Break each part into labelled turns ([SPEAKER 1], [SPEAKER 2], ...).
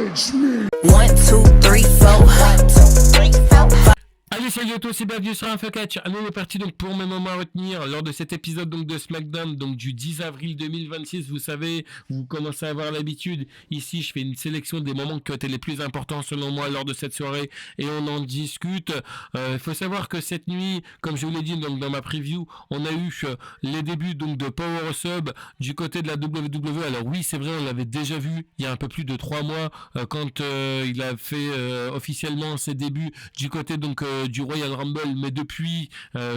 [SPEAKER 1] One, two, three, four.
[SPEAKER 2] Allez, salut à tous et bienvenue sur InfoCatch. Allez, on est parti donc pour mes moments à retenir lors de cet épisode donc de SmackDown, donc du 10 avril 2026. Vous savez, vous commencez à avoir l'habitude. Ici, je fais une sélection des moments qui ont été les plus importants selon moi lors de cette soirée et on en discute. Il faut savoir que cette nuit, comme je vous l'ai dit donc dans ma preview, on a eu les débuts donc de Power Sub du côté de la WWE. Alors oui, c'est vrai, on l'avait déjà vu il y a un peu plus de 3 mois quand il a fait officiellement ses débuts du côté donc du Royal Rumble, mais depuis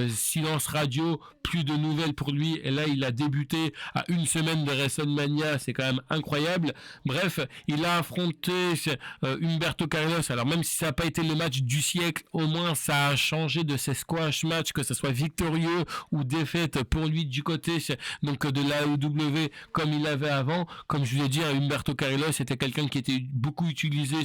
[SPEAKER 2] silence radio, plus de nouvelles pour lui, et là il a débuté à une semaine de WrestleMania, c'est quand même incroyable. Bref, il a affronté Humberto Carlos. Alors même si ça n'a pas été le match du siècle, au moins ça a changé de ses squash matchs, que ce soit victorieux ou défaite pour lui du côté donc de l'AEW comme il avait avant. Comme je vous l'ai dit, Humberto Carlos était quelqu'un qui était beaucoup utilisé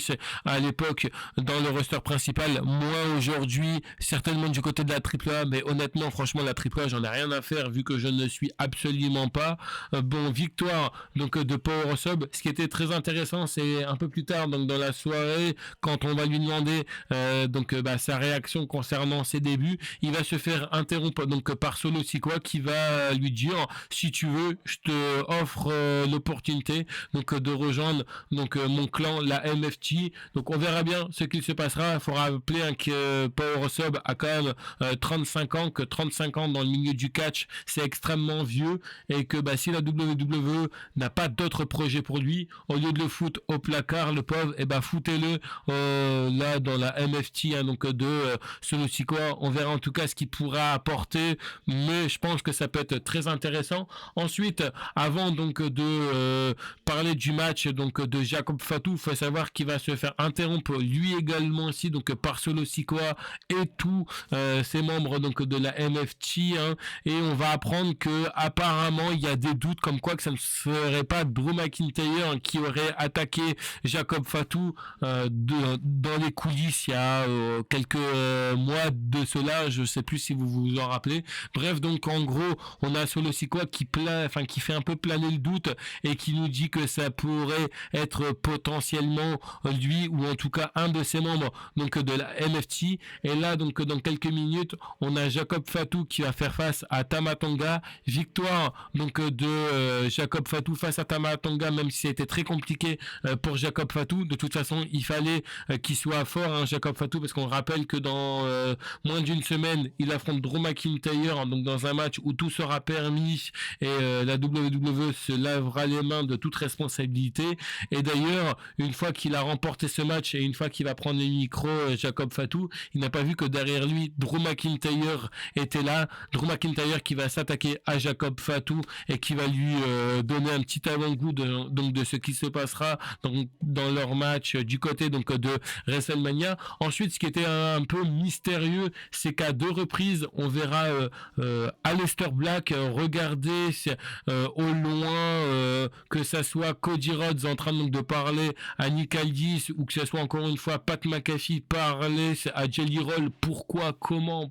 [SPEAKER 2] à l'époque dans le roster principal, moins aujourd'hui, certainement du côté de la AAA, mais honnêtement, franchement, la AAA, j'en ai rien à faire vu que je ne suis absolument pas. Bon, victoire donc de Power Sub. Ce qui était très intéressant, c'est un peu plus tard donc dans la soirée, quand on va lui demander sa réaction concernant ses débuts, il va se faire interrompre donc par Solo Sikoa qui va lui dire: si tu veux, je te offre l'opportunité donc de rejoindre donc mon clan, la MFT. Donc on verra bien ce qu'il se passera. Il faut rappeler que Power Sub a quand même 35 ans, que 35 ans dans le milieu du catch, c'est extrêmement vieux, et que si la WWE n'a pas d'autres projets pour lui, au lieu de le foutre au placard, le pauvre, foutez-le là dans la MFT donc de Solo Sikoa. On verra en tout cas ce qu'il pourra apporter, mais je pense que ça peut être très intéressant. Ensuite, avant donc de parler du match donc de Jacob Fatu, il faut savoir qu'il va se faire interrompre lui également aussi donc par Solo Sikoa et tous ses membres donc de la MFT, et on va apprendre que apparemment il y a des doutes comme quoi que ça ne serait pas Drew McIntyre qui aurait attaqué Jacob Fatu dans les coulisses il y a quelques mois de cela, je sais plus si vous vous en rappelez. Bref, donc en gros on a Solo Sikoa qui fait un peu planer le doute et qui nous dit que ça pourrait être potentiellement lui, ou en tout cas un de ses membres donc de la MFT. Et là donc dans quelques minutes on a Jacob Fatu qui va faire face à Tama Tonga. Victoire donc de Jacob Fatu face à Tama Tonga, même si c'était très compliqué pour Jacob Fatu. De toute façon il fallait qu'il soit fort, Jacob Fatu, parce qu'on rappelle que dans moins d'une semaine il affronte Drew McIntyre donc dans un match où tout sera permis, et la WWE se lavera les mains de toute responsabilité. Et d'ailleurs, une fois qu'il a remporté ce match et une fois qu'il va prendre les micros, Jacob Fatu, il n'a pas vu que derrière lui Drew McIntyre était là. Drew McIntyre qui va s'attaquer à Jacob Fatu et qui va lui donner un petit avant-goût de ce qui se passera dans leur match du côté donc de WrestleMania. Ensuite, ce qui était un peu mystérieux, c'est qu'à 2 reprises on verra Aleister Black regarder au loin, que ça soit Cody Rhodes en train donc de parler à Nick Aldis, ou que ce soit encore une fois Pat McAfee parler à Jelly Roll. Pourquoi, comment,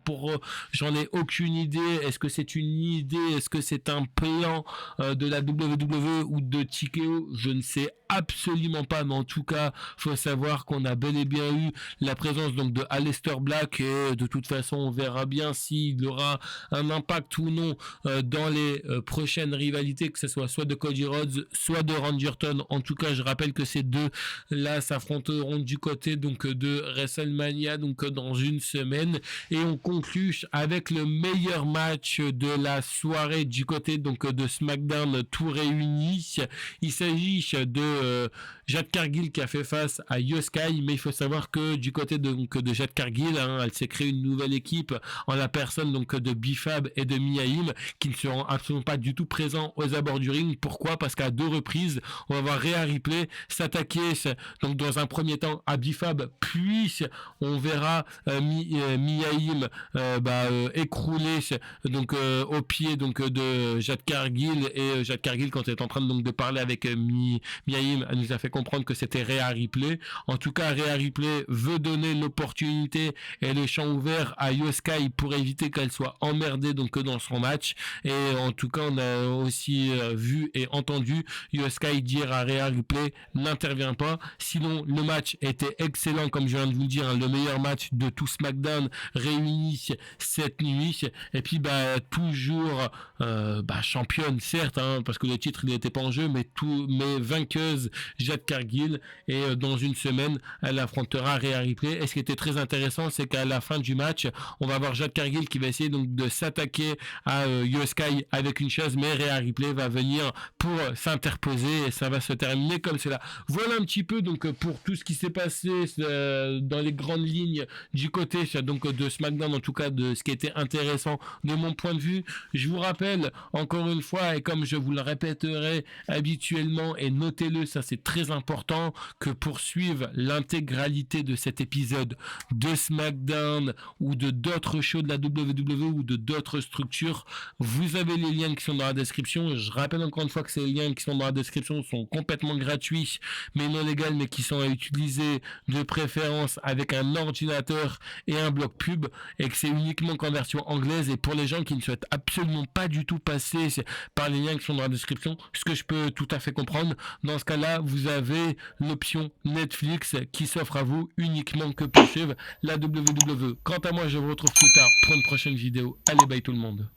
[SPEAKER 2] j'en ai aucune idée. Est-ce que c'est une idée, est-ce que c'est un plan de la WWE ou de TKO? Je ne sais absolument pas, mais en tout cas faut savoir qu'on a bel et bien eu la présence donc de Aleister Black, et de toute façon on verra bien s'il aura un impact ou non dans les prochaines rivalités, que ce soit de Cody Rhodes, soit de Randy Orton. En tout cas, je rappelle que ces deux là s'affronteront du côté donc de WrestleMania, donc dans une semaine. Et on conclut avec le meilleur match de la soirée du côté donc de SmackDown, tout réuni. Il s'agit de Jade Cargill qui a fait face à Io Sky, mais il faut savoir que du côté de Jade Cargill, elle s'est créée une nouvelle équipe en la personne donc de Bifab et de Mia Yim, qui ne seront absolument pas du tout présents aux abords du ring. Pourquoi? Parce qu'à 2 reprises on va voir Rhea Ripley s'attaquer donc dans un premier temps à Bifab, puis on verra Miaim écroulé donc au pied donc de Jade Cargill, et Jade Cargill, quand elle est en train de parler avec Miaim, elle nous a fait comprendre que c'était Rhea Ripley. En tout cas, Rhea Ripley veut donner l'opportunité et le champ ouvert à Io Sky pour éviter qu'elle soit emmerdée donc dans son match. Et en tout cas, on a aussi vu et entendu Io Sky dire à Rhea Ripley: n'intervient pas. Sinon, le match était excellent, comme je viens de vous le dire, le meilleur match de tout SmackDown réuni cette nuit. Et puis toujours championne, certes, parce que le titre il n'était pas en jeu, mais vainqueuse Jade Cargill. Et dans une semaine, elle affrontera Rhea Ripley. Et ce qui était très intéressant, c'est qu'à la fin du match, on va voir Jade Cargill qui va essayer donc de s'attaquer à Io Sky avec une chaise, mais Rhea Ripley va venir pour s'interposer et ça va se terminer comme cela. Voilà un petit peu donc pour tout ce qui s'est passé dans les grandes lignes du côté donc de SmackDown, en tout cas de ce qui était intéressant de mon point de vue. Je vous rappelle encore une fois, et comme je vous le répéterai habituellement, et notez-le, ça c'est très important, que pour suivre l'intégralité de cet épisode de SmackDown ou de d'autres shows de la WWE ou de d'autres structures, vous avez les liens qui sont dans la description. Je rappelle encore une fois que ces liens qui sont dans la description sont complètement gratuits mais non légaux, mais qui sont à utiliser de préférence avec un ordinateur et un bloc pub, et que c'est uniquement qu'en version anglaise. Et pour les gens qui ne souhaitent absolument pas du tout passer par les liens qui sont dans la description, ce que je peux tout à fait comprendre, dans ce cas-là, vous avez l'option Netflix qui s'offre à vous uniquement que pour suivre la WWE. Quant à moi, je vous retrouve plus tard pour une prochaine vidéo. Allez, bye tout le monde.